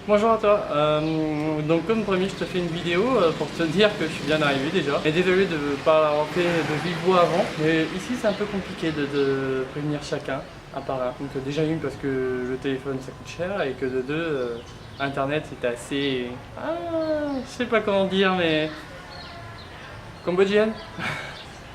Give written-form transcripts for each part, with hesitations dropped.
Bonjour à toi, donc comme promis je te fais une vidéo pour te dire que je suis bien arrivé déjà. Et désolé de ne pas avoir fait de vive voix avant, mais ici c'est un peu compliqué de prévenir chacun un par un. Donc déjà une parce que le téléphone ça coûte cher et que de deux, internet c'était assez... je sais pas comment dire mais... cambodgienne.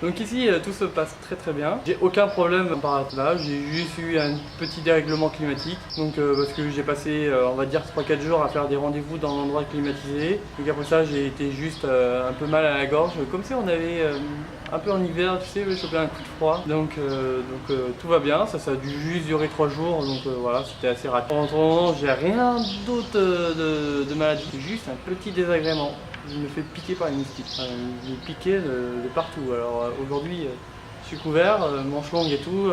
Donc ici tout se passe très bien. J'ai aucun problème par là, j'ai juste eu un petit dérèglement climatique. Donc parce que j'ai passé on va dire 3-4 jours à faire des rendez-vous dans un endroit climatisé. Donc après ça j'ai été juste un peu mal à la gorge. Comme si on avait un peu en hiver, tu sais, chopé un coup de froid. Donc tout va bien, ça a dû juste durer 3 jours. Donc voilà, c'était assez rapide. En attendant, j'ai rien d'autre de maladie, juste un petit désagrément. Je me fais piquer par une moustique. Je me piquais de partout. Alors aujourd'hui, je suis couvert, manche longue et tout.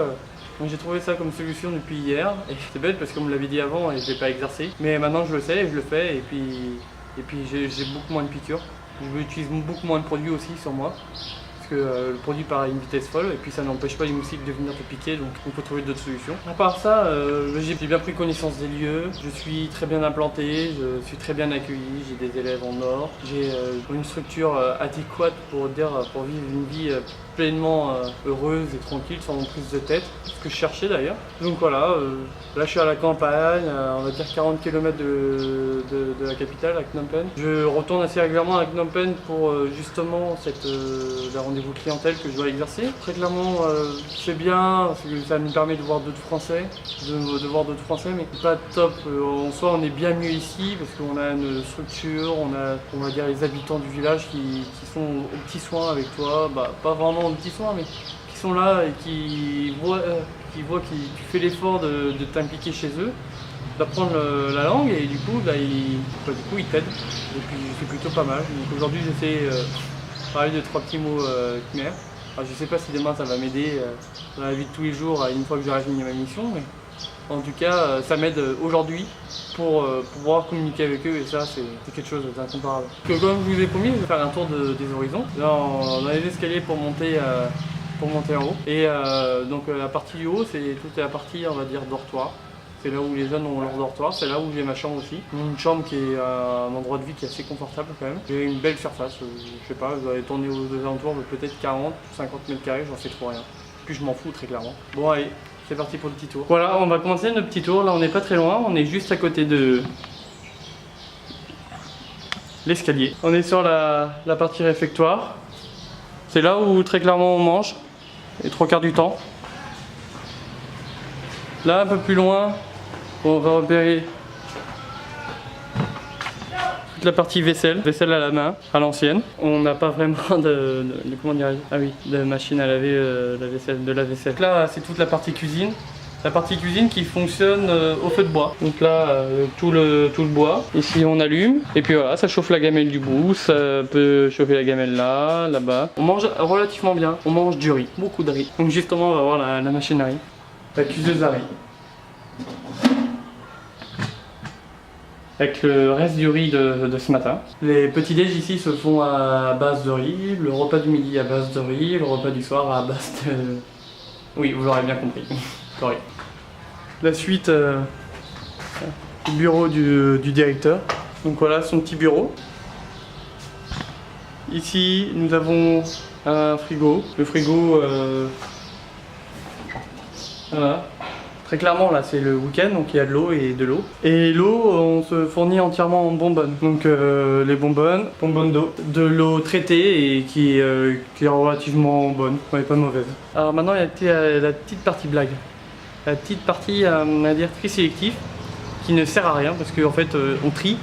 Donc j'ai trouvé ça comme solution depuis hier. Et c'est bête parce qu'on me l'avait dit avant et je l'ai pas exercé. Mais maintenant je le sais et je le fais. Et puis j'ai beaucoup moins de piqûres. Je utilise beaucoup moins de produits aussi sur moi. Parce que le produit part à une vitesse folle et puis ça n'empêche pas les moustiques de venir te piquer, donc on peut trouver d'autres solutions. À part ça, j'ai bien pris connaissance des lieux, je suis très bien implanté, je suis très bien accueilli, j'ai des élèves en or, j'ai une structure adéquate pour vivre une vie pleinement heureuse et tranquille sans prise de tête, ce que je cherchais d'ailleurs. Donc voilà, là je suis à la campagne, on va dire 40 km de la capitale, à Phnom Penh. Je retourne assez régulièrement à Phnom Penh pour justement la rendez-vous clientèle que je dois exercer. Très clairement, c'est bien, parce que ça me permet de voir d'autres Français, mais c'est pas top. En soi, on est bien mieux ici parce qu'on a une structure, on va dire les habitants du village qui sont aux petits soins avec toi, pas vraiment aux petits soins, mais qui sont là et qui voient que tu fais l'effort de t'impliquer chez eux, d'apprendre la langue et du coup, ils t'aident. Et puis c'est plutôt pas mal. Donc aujourd'hui, j'essaie parler de 3 petits mots khmer. Alors, je sais pas si demain ça va m'aider dans la vie de tous les jours une fois que j'aurai fini ma mission, mais en tout cas ça m'aide aujourd'hui pour pouvoir communiquer avec eux et ça c'est quelque chose d'incomparable. Comme je vous ai promis, je vais faire un tour des horizons dans les escaliers pour monter en haut. Et donc la partie du haut c'est toute la partie on va dire dortoir. C'est là où les jeunes ont leur dortoir, c'est là où j'ai ma chambre aussi. Une chambre qui est un endroit de vie qui est assez confortable quand même. J'ai une belle surface, je sais pas, je dois tourner aux alentours de peut-être 40 ou 50 mètres carrés, j'en sais trop rien. Puis je m'en fous très clairement. Bon allez, c'est parti pour le petit tour. Voilà, on va commencer notre petit tour, là on n'est pas très loin, on est juste à côté de l'escalier. On est sur la partie réfectoire. C'est là où très clairement on mange, les 3/4 du temps. Là, un peu plus loin, on va repérer toute la partie vaisselle à la main, à l'ancienne. On n'a pas vraiment comment dirais-je ? Ah oui, de machine à laver de la vaisselle. Là, c'est toute la partie cuisine. La partie cuisine qui fonctionne au feu de bois. Donc là, tout le bois. Ici, on allume. Et puis voilà, ça chauffe la gamelle du bout. Ça peut chauffer la gamelle là, là-bas. On mange relativement bien. On mange du riz, beaucoup de riz. Donc justement, on va voir la machine à riz. La cuiseuse à riz. Avec le reste du riz de ce matin. Les petits déj ici se font à base de riz, le repas du midi à base de riz, le repas du soir à base de... Oui, vous l'aurez bien compris. Correct. La suite du bureau du directeur. Donc voilà son petit bureau. Ici nous avons un frigo. Le frigo... voilà. Très clairement là c'est le week-end donc il y a de l'eau et de l'eau. Et l'eau on se fournit entièrement en bonbonnes. Donc les bonbonnes d'eau. De l'eau traitée et qui est relativement bonne, ouais, pas mauvaise. Alors maintenant il y a la petite partie blague. La petite partie on va dire tri sélectif qui ne sert à rien parce qu'en fait on trie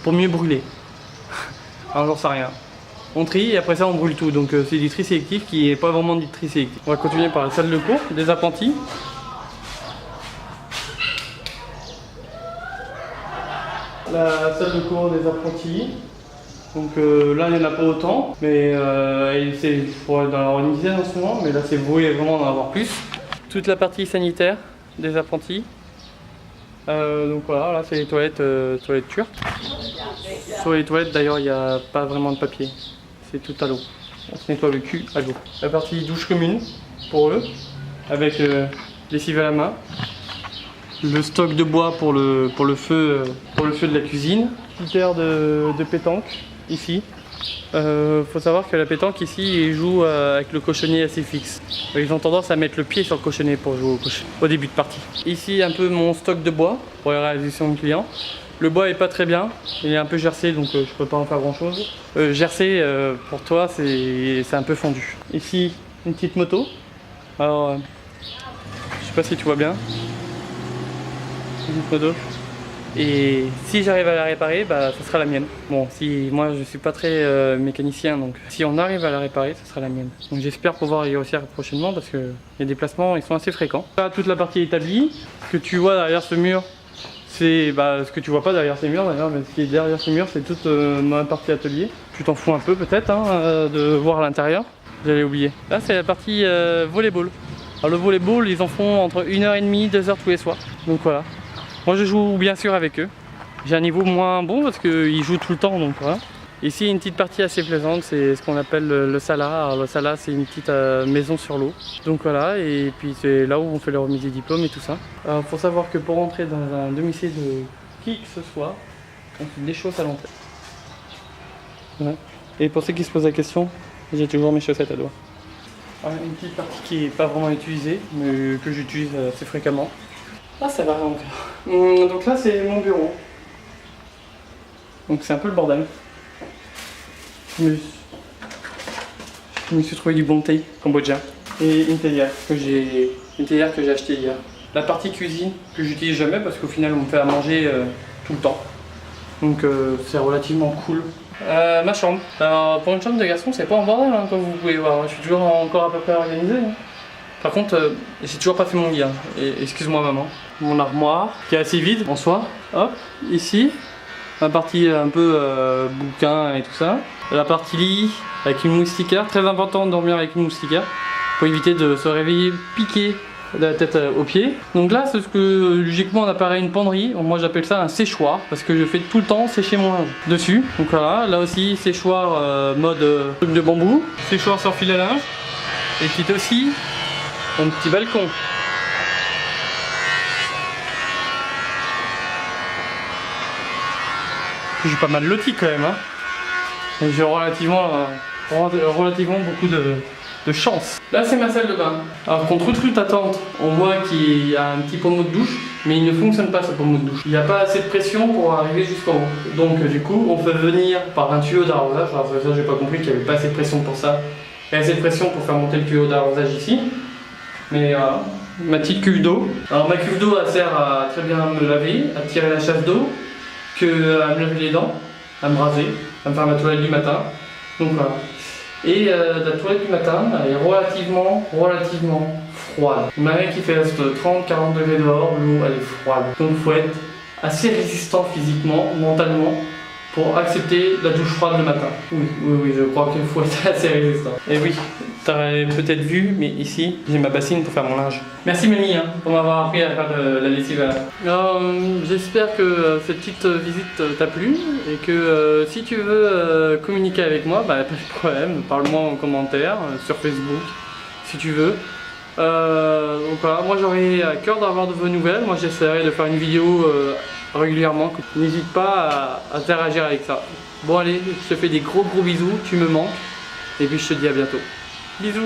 pour mieux brûler. Alors j'en sais rien. On trie et après ça on brûle tout donc c'est du tri sélectif qui n'est pas vraiment du tri sélectif. On va continuer par la salle de cours des apprentis. La salle de cours des apprentis. Donc là il n'y en a pas autant, mais c'est pour être dans une dizaine en ce moment, mais là c'est voué vraiment d'en avoir plus. Toute la partie sanitaire des apprentis. Donc voilà, là c'est les toilettes turques. Sur les toilettes d'ailleurs il n'y a pas vraiment de papier, c'est tout à l'eau. On se nettoie le cul à l'eau. La partie douche commune pour eux, avec lessive à la main. le stock de bois pour le feu de la cuisine. Petite aire de pétanque ici. Faut savoir que la pétanque ici, ils jouent avec le cochonnet assez fixe. Ils ont tendance à mettre le pied sur le cochonnet pour jouer au début de partie. Ici un peu mon stock de bois pour les réalisations de clients. Le bois est pas très bien, il est un peu gercé donc je peux pas en faire grand chose. Gercé pour toi c'est un peu fondu. Ici une petite moto. Alors je sais pas si tu vois bien. Une petite moto. Et si j'arrive à la réparer, bah ce sera la mienne. Bon, si moi je suis pas très mécanicien, donc si on arrive à la réparer, ce sera la mienne. Donc j'espère pouvoir y réussir prochainement parce que les déplacements ils sont assez fréquents. Là, toute la partie établie, ce que tu vois derrière ce mur, c'est ce que tu vois pas derrière ces murs d'ailleurs, mais ce qui est derrière ces murs, c'est toute ma partie atelier. Tu t'en fous un peu peut-être hein, de voir l'intérieur. J'allais oublier. Là c'est la partie volleyball. Alors le volleyball, ils en font entre 1h30, 2h tous les soirs. Donc voilà. Moi je joue bien sûr avec eux. J'ai un niveau moins bon parce qu'ils jouent tout le temps donc voilà. Ici une petite partie assez plaisante, c'est ce qu'on appelle le Sala. Alors le Sala c'est une petite maison sur l'eau. Donc voilà, et puis c'est là où on fait les remises des diplômes et tout ça. Alors faut savoir que pour entrer dans un domicile de qui que ce soit, on fait des choses à l'entrée. Ouais. Et pour ceux qui se posent la question, j'ai toujours mes chaussettes à doigts. Alors, une petite partie qui n'est pas vraiment utilisée, mais que j'utilise assez fréquemment. Ah ça va encore. Donc là c'est mon bureau. Donc c'est un peu le bordel. Je me suis trouvé du bon thé cambodgien. Et une théière que j'ai acheté hier. La partie cuisine que j'utilise jamais parce qu'au final on me fait à manger tout le temps. Donc c'est relativement cool. Ma chambre. Alors pour une chambre de garçon c'est pas en bordel hein, comme vous pouvez voir. Je suis toujours encore à peu près organisé. Hein. Par contre, j'ai toujours pas fait mon lit, hein. Excuse-moi maman. Mon armoire, qui est assez vide en soi. Hop, ici, la partie un peu bouquin et tout ça. La partie lit, avec une moustiquaire. Très important de dormir avec une moustiquaire, pour éviter de se réveiller piqué de la tête aux pieds. Donc là, c'est ce que logiquement on apparaît une penderie. Moi j'appelle ça un séchoir, parce que je fais tout le temps sécher mon linge dessus. Donc voilà, là aussi séchoir mode truc de bambou. Séchoir sur fil à linge. Et puis aussi mon petit balcon. J'ai pas mal loti quand même. Hein. J'ai relativement beaucoup de chance. Là c'est ma salle de bain. Alors contre toute attente, on voit qu'il y a un petit pommeau de douche, mais il ne fonctionne pas ce pommeau de douche. Il n'y a pas assez de pression pour arriver jusqu'en haut. Donc du coup on fait venir par un tuyau d'arrosage. Alors ça j'ai pas compris qu'il n'y avait pas assez de pression pour ça. Il y a assez de pression pour faire monter le tuyau d'arrosage ici. Mais ma petite cuve d'eau. Alors ma cuve d'eau elle sert à très bien me laver, à tirer la chasse d'eau, à me laver les dents, à me raser, à me faire ma toilette du matin. Donc voilà. Et la toilette du matin elle est relativement froide. Malgré qu'il fait 30-40 degrés dehors, l'eau elle est froide. Donc il faut être assez résistant physiquement, mentalement, pour accepter la douche froide le matin. Oui, je crois qu'il faut être assez résistant. Et oui, t'aurais peut-être vu, mais ici, j'ai ma bassine pour faire mon linge. Merci Mamie hein, pour m'avoir appris à faire de la lessive. Alors, j'espère que cette petite visite t'a plu et que si tu veux communiquer avec moi, bah, pas de problème, parle-moi en commentaire, sur Facebook, si tu veux. Donc voilà, moi j'aurais à cœur d'avoir de vos nouvelles. Moi j'essaierai de faire une vidéo régulièrement. N'hésite pas à interagir avec ça. Bon allez, je te fais des gros bisous, tu me manques. Et puis je te dis à bientôt. Bisous.